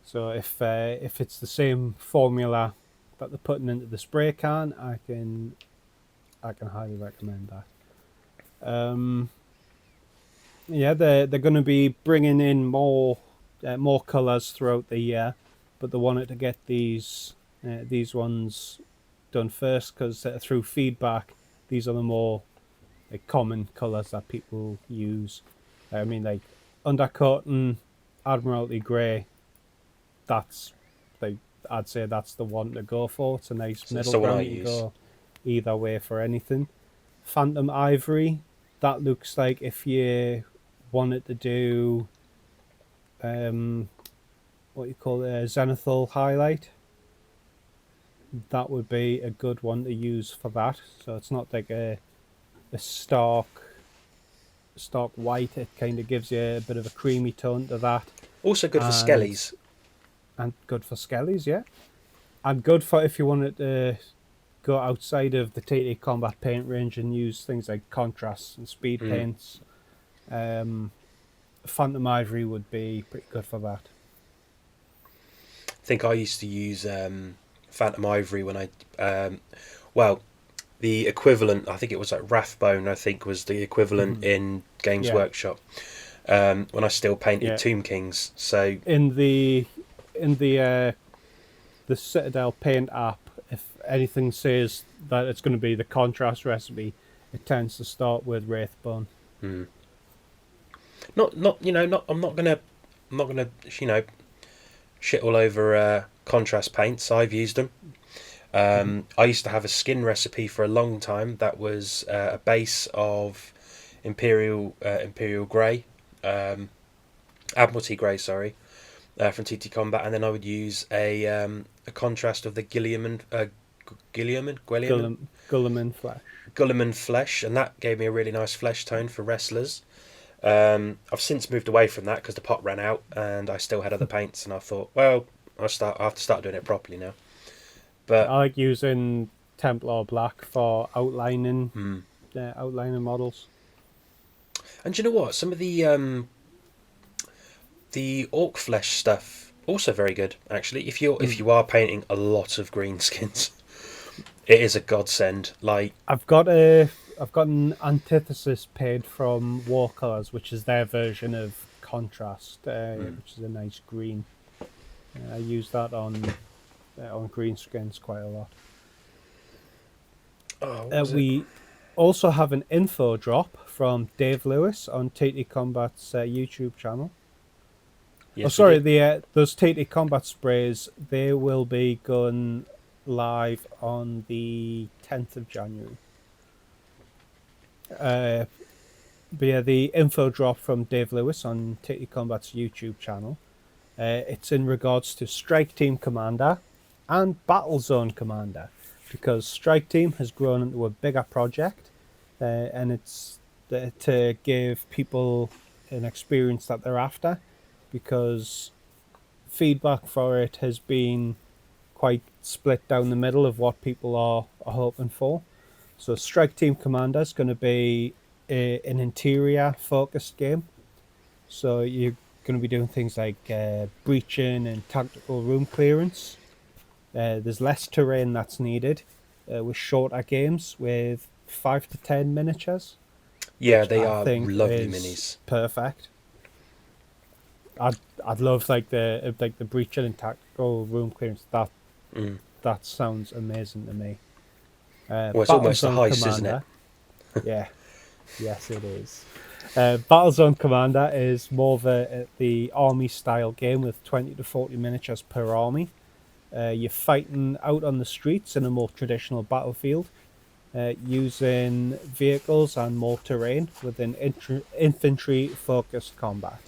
So if it's the same formula that they're putting into the spray can, I can highly recommend that. Yeah, they're going to be bringing in more colours throughout the year, but they wanted to get these ones done first because through feedback, these are the more common colours that people use. I mean, like undercut and Admiralty Grey. That's I'd say that's the one to go for. It's a nice So that's middle the one I ground. You can use. go either way for anything. Phantom Ivory. That looks like if you wanted to do what you call a zenithal highlight, that would be a good one to use for that. So it's not like a stark white. It kind of gives you a bit of a creamy tone to that, Also good for and skellies. good for skellies, yeah, and good for if you wanted to go outside of the TTCombat paint range and use things like contrasts and speed paints. Phantom Ivory would be pretty good for that. I think I used to use Phantom Ivory when well, the equivalent, I think it was like Rathbone, I think was the equivalent in Games Yeah, Workshop when I still painted yeah. Tomb Kings. So, In the Citadel Paint app, if anything says that it's going to be the contrast recipe, it tends to start with Wraithbone. I'm not gonna, shit all over contrast paints. I've used them. I used to have a skin recipe for a long time that was a base of Imperial Grey, Admiralty Grey, sorry, from TT Combat, and then I would use a contrast of the Guilliman, Gulliman Flash. Gulliman Flesh, and that gave me a really nice flesh tone for wrestlers. I've since moved away from that because the pot ran out, and I still had other paints, and I thought, well, I have to start doing it properly now. But I like using Templar Black for outlining outlining models. and do you know what? Some of the orc flesh stuff also very good actually. If you are painting a lot of greenskins, it is a godsend. Like I've got an antithesis paid from Warcolors, which is their version of contrast, which is a nice green. I use that on green skins quite a lot. We also have an info drop from Dave Lewis on TTCombat's YouTube channel. Yes, sorry, those TTCombat sprays, they will be going live on the 10th of January. But yeah, the info drop from Dave Lewis on TTCombat's YouTube channel. It's in regards to Strike Team Commander and Battlezone Commander, because Strike Team has grown into a bigger project, and it's to give people an experience that they're after, because feedback for it has been quite split down the middle of what people are hoping for. So Strike Team Commander is going to be an interior focused game. So you're going to be doing things like breaching and tactical room clearance. There's less terrain that's needed, with shorter games with 5 to 10 miniatures. yeah, they I are think lovely is minis. perfect. I'd love like the breaching and tactical room clearance. That sounds amazing to me. Well, it's almost a Battlezone heist, isn't it? Commander, yeah, yes it is. Battlezone Commander is more of the army style game with 20 to 40 miniatures per army. You're fighting out on the streets in a more traditional battlefield, using vehicles and more terrain with an infantry focused combat.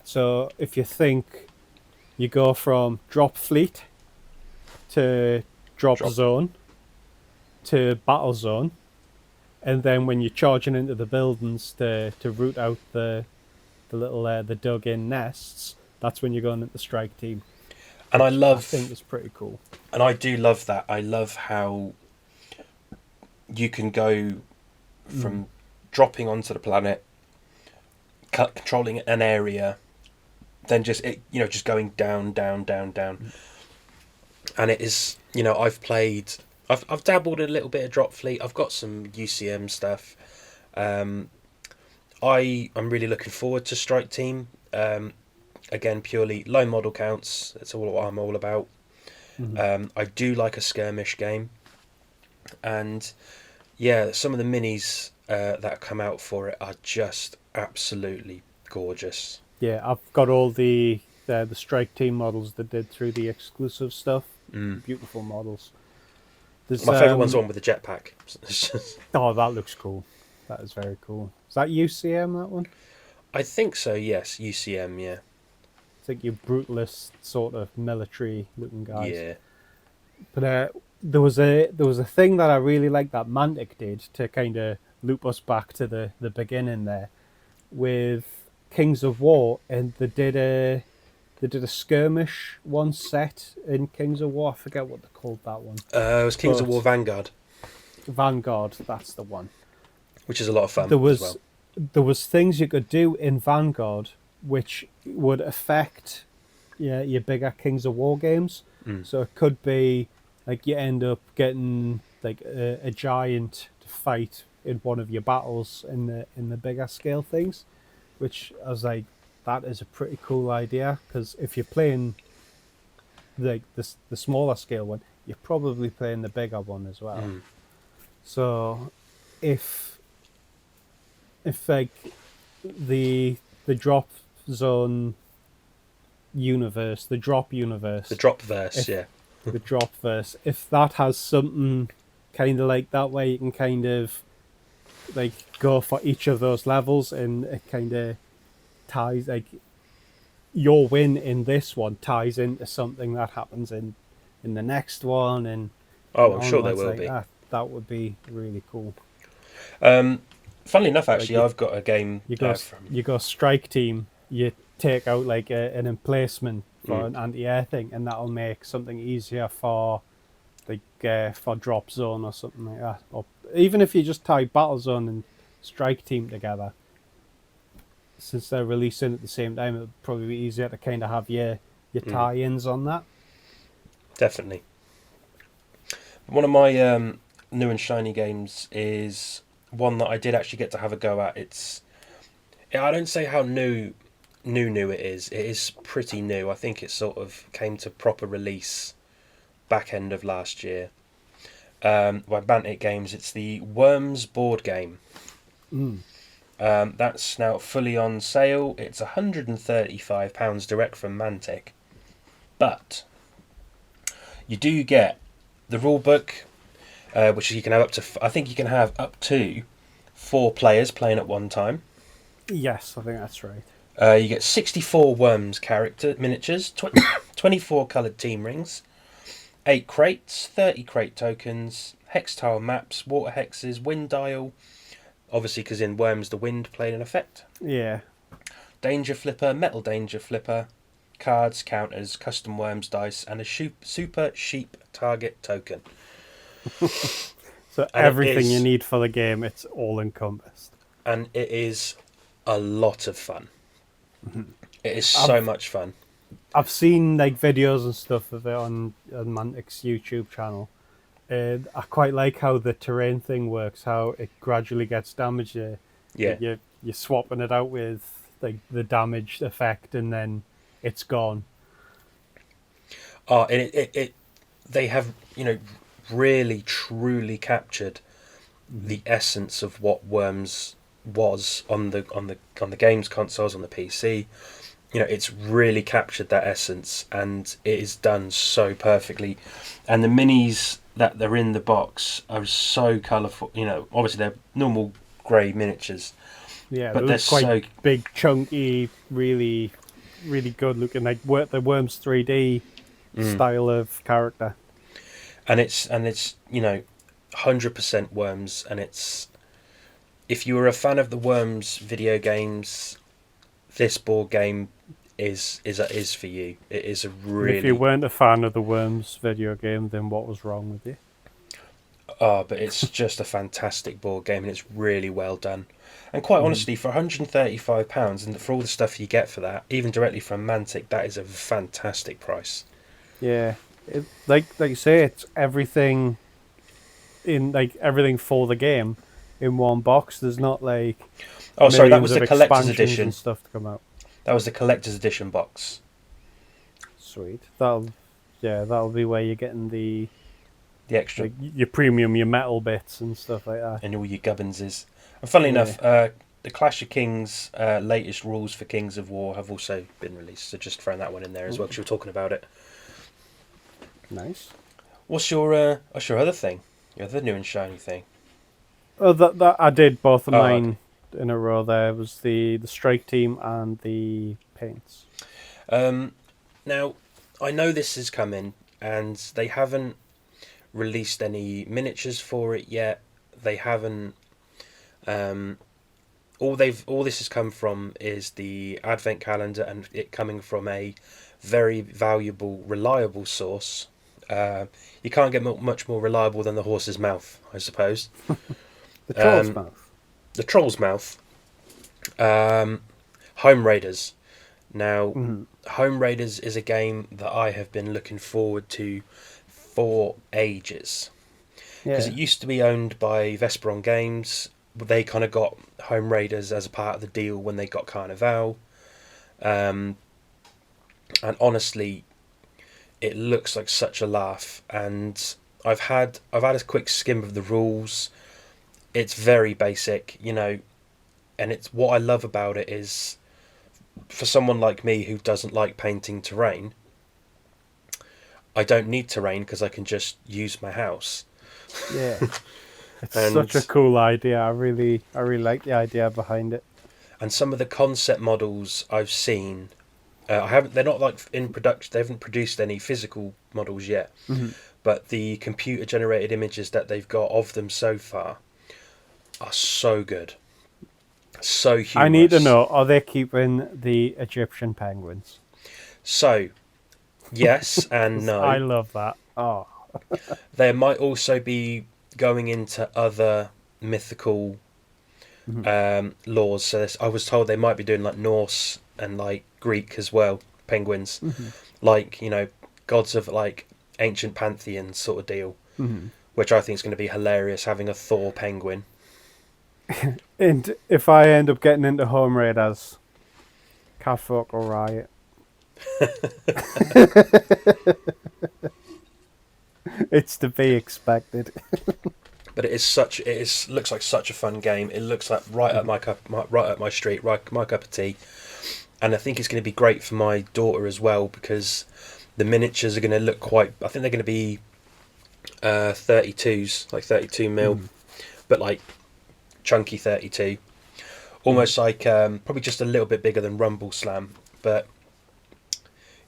So if you think, you go from drop fleet to drop zone to battle zone, and then when you're charging into the buildings to root out the little the dug in nests, that's when you're going into strike team. And I think it's pretty cool. And I do love that. I love how you can go from dropping onto the planet, controlling an area, then just going down, down, down, down. And it is, I've dabbled in a little bit of drop fleet. I've got some UCM stuff. I'm really looking forward to Strike Team. Again, purely low model counts. That's all I'm all about. I do like a skirmish game, and yeah, some of the minis that come out for it are just absolutely gorgeous. Yeah, I've got all the Strike Team models that did through the exclusive stuff. Beautiful models. My favourite one's the one with the jetpack. Oh, that looks cool. That is very cool. Is that UCM, that one? I think so, yes. UCM, yeah. It's like your brutalist sort of military looking guys. Yeah. But there was a thing that I really liked that Mantic did to kind of loop us back to the beginning there with Kings of War, and they did a skirmish one set in Kings of War. I forget what they called that one. It was Kings of War Vanguard. Vanguard, that's the one. Which is a lot of fun as well. There was things you could do in Vanguard which would affect your bigger Kings of War games. So it could be like you end up getting like a giant to fight in one of your battles in the bigger scale things, which I was like, that is a pretty cool idea, because if you're playing like the smaller scale one, you're probably playing the bigger one as well. So if like the drop zone universe, the drop verse, yeah. The drop verse, if that has something kind of like that, where you can kind of like go for each of those levels, and it kind of ties, like your win in this one ties into something that happens in the next one, and Oh, I'm on sure there mods will like be. that. That would be really cool. Funnily enough, Like actually, I've got a game from. you go strike team. You take out like an emplacement for Mm, an anti-air thing, and that'll make something easier for drop zone or something like that. Or even if you just tie battle zone and strike team together, since they're releasing at the same time, it'll probably be easier to kind of have your mm, tie-ins on that. definitely. One of my new and shiny games is one that I did actually get to have a go at. I don't say how new it is. It is pretty new. I think it sort of came to proper release back end of last year. By Mantic Games, it's the Worms board game. Mm. That's now fully on sale. It's £135 direct from Mantic, but you do get the rule book, which you can have up to. I think you can have up to 4 players playing at one time. Yes, I think that's right. You get 64 Worms character miniatures, 24 coloured team rings, 8 crates, 30 crate tokens, hex tile maps, water hexes, wind dial. Obviously, because in Worms the wind played an effect. Yeah. Danger flipper, metal danger flipper, cards, counters, custom Worms dice, and a super sheep target token. So And it everything you is, need for the game, it's all encompassed. and it is a lot of fun. It is so I've much fun. I've seen like videos and stuff of it on Mantic's YouTube channel. And I quite like how the terrain thing works, how it gradually gets damaged. Yeah. Like you're swapping it out with like the damage effect, and then it's gone. And they have, really truly captured Mm-hmm. the essence of what Worms was on the games consoles, on the PC. It's really captured that essence, and it is done so perfectly. And the minis that they're in the box are so colourful. Obviously they're normal grey miniatures, Yeah, they but they're look quite so. big, chunky, really, really good looking. Like the Worms 3D Mm. style of character. And it's 100% Worms, and it's, if you were a fan of the Worms video games, this board game is for you. It is a And if you really. weren't a fan of the Worms video game, then what was wrong with you? But it's just a fantastic board game, and it's really well done. And quite Mm-hmm. honestly, for £135, and for all the stuff you get for that, even directly from Mantic, that is a fantastic price. Yeah, like you say, it's everything in like everything for the game in one box. There's not like Oh, sorry, that millions was of the collector's expansions and edition. stuff to come out. That was the collector's edition box. Sweet. That'll be where you're getting the The extra, like your premium, your metal bits and stuff like that. and all your gubbinses. And funnily Yeah. enough, the Clash of Kings latest rules for Kings of War have also been released. So just throwing that one in there as well, because you were talking about it. Nice. What's your other thing? Your other new and shiny thing? Oh, that I did both of Oh, okay. mine in a row. There was the strike team and the paints. Now, I know this is coming, and they haven't released any miniatures for it yet. They haven't. Um, all this has come from is the advent calendar, and it coming from a very valuable, reliable source. You can't get much more reliable than the horse's mouth, I suppose. The troll's Um, mouth. the troll's mouth. Home Raiders. Now, Mm-hmm. Home Raiders is a game that I have been looking forward to for ages, because Yeah. it used to be owned by Vesperon Games. But they kind of got Home Raiders as a part of the deal when they got Carnival. Um, and honestly, it looks like such a laugh. And I've had a quick skim of the rules. It's very basic, and it's what I love about it is, for someone like me who doesn't like painting terrain, I don't need terrain because I can just use my house. Yeah. It's such a And cool idea. I really like the idea behind it. some of the concept models I've seen, I haven't. They're not like in production. They haven't produced any physical models yet. Mm-hmm. but the computer generated images that they've got of them so far are so good, so humorous. I need to know: are they keeping the Egyptian penguins? So, yes and 'Cause I no. love that. Oh, There might also be going into other mythical laws. So I was told they might be doing like Norse and like Greek as well, penguins, like gods of like ancient pantheon sort of deal, which I think is going to be hilarious. Having a Thor penguin. and if I end up getting into Home Raiders, Catfolk will riot. It's to be expected. But looks like such a fun game. It looks like right up right up my street, right my cup of tea. And I think it's going to be great for my daughter as well because the miniatures are going to look quite. I think they're going to be 32s, like 32 mil, but like chunky 32, almost like probably just a little bit bigger than Rumble Slam. But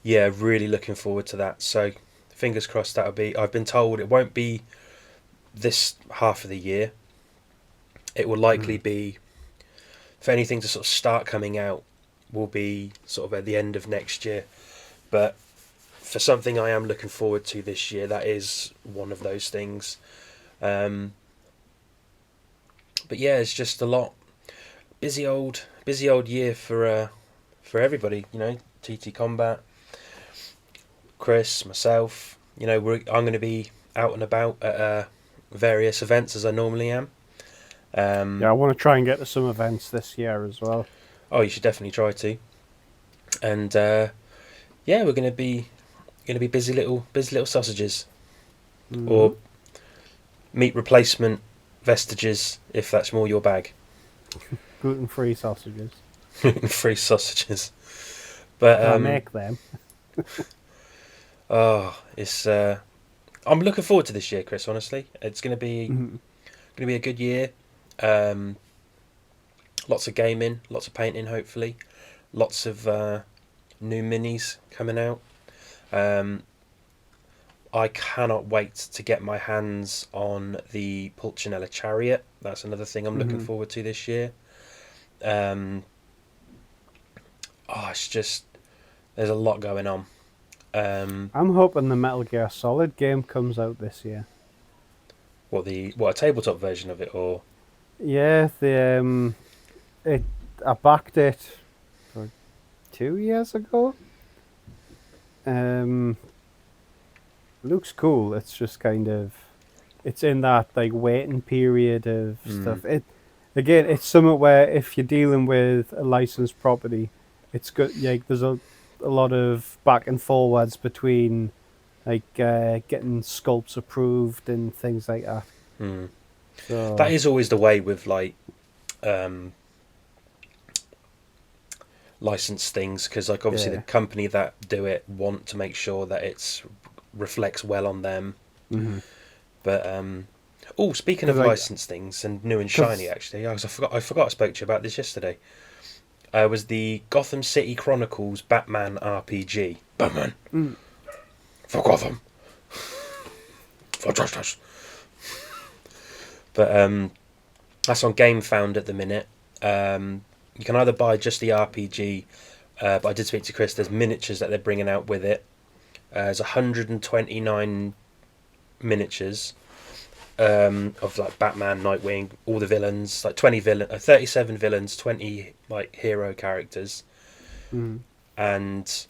yeah, really looking forward to that. So fingers crossed that'll be. I've been told it won't be this half of the year. It will likely be, for anything to sort of start coming out, will be sort of at the end of next year. But for something I am looking forward to this year, that is one of those things. But yeah, it's just a lot busy old year for everybody. TTCombat, Chris, myself. I'm going to be out and about at various events as I normally am. Yeah, I want to try and get to some events this year as well. Oh, you should definitely try to. And yeah, we're going to be busy little sausages, or meat replacement vestiges if that's more your bag. Gluten-free sausages. Gluten-free sausages. But Can't make them. it's. I'm looking forward to this year, Chris. Honestly, it's going to be a good year. Lots of gaming, lots of painting. Hopefully, lots of new minis coming out. I cannot wait to get my hands on the Pulcinella Chariot. That's another thing I'm looking forward to this year. It's just there's a lot going on. I'm hoping the Metal Gear Solid game comes out this year. What a tabletop version of it, or Yeah, I backed it for 2 years ago. Looks cool. It's just kind of, it's in that like waiting period of stuff. It's somewhere where if you're dealing with a licensed property, it's good. Like there's a lot of back and forwards between like getting sculpts approved and things like that. So that is always the way with like licensed things, because like obviously the company that do it want to make sure that it's reflects well on them. But speaking of licensed things and new and shiny, actually, I forgot I spoke to you about this yesterday. Was the Gotham City Chronicles Batman RPG. Batman for Gotham for justice. But that's on GameFound at the minute. You can either buy just the RPG, but I did speak to Chris. There's miniatures that they're bringing out with it. There's 129 miniatures of like Batman, Nightwing, all the villains, like 37 villains, 20 like hero characters, and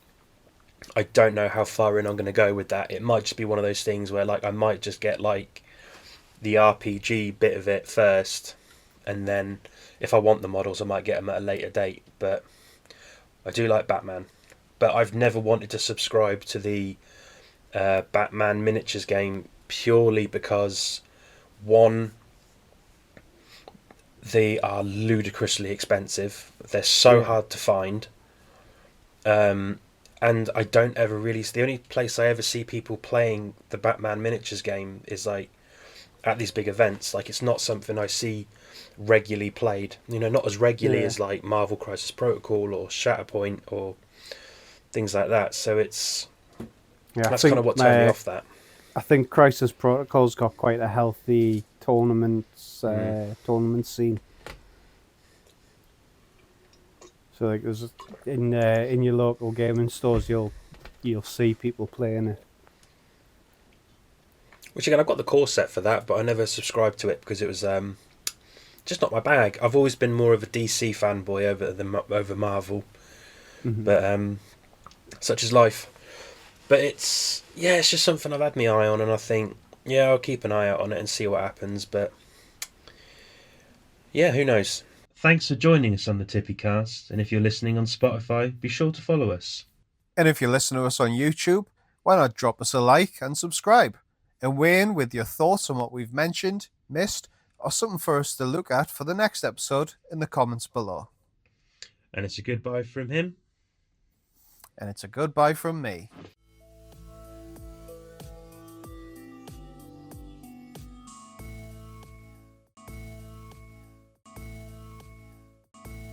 I don't know how far in I'm going to go with that. It might just be one of those things where like I might just get like the RPG bit of it first, and then if I want the models, I might get them at a later date. But I do like Batman, but I've never wanted to subscribe to the Batman miniatures game purely because, one, they are ludicrously expensive. They're so hard to find. And I don't ever really... The only place I ever see people playing the Batman miniatures game is like at these big events. Like it's not something I see regularly played. Not as regularly as like Marvel Crisis Protocol or Shatterpoint or things like that. So it's... that's kind of what turned me off that. I think Crisis Protocol's got quite a healthy tournament scene. So like, there's in your local gaming stores, you'll see people playing it. Which again, I've got the core set for that, but I never subscribed to it because it was just not my bag. I've always been more of a DC fanboy over Marvel, Mm-hmm. but such is life. But it's just something I've had my eye on, and I think I'll keep an eye out on it and see what happens. But yeah, who knows? Thanks for joining us on the Tippy Cast, and if you're listening on Spotify, be sure to follow us. And if you listen to us on YouTube, why not drop us a like and subscribe? And weigh in with your thoughts on what we've mentioned, missed, or something for us to look at for the next episode in the comments below. And it's a goodbye from him. And it's a goodbye from me.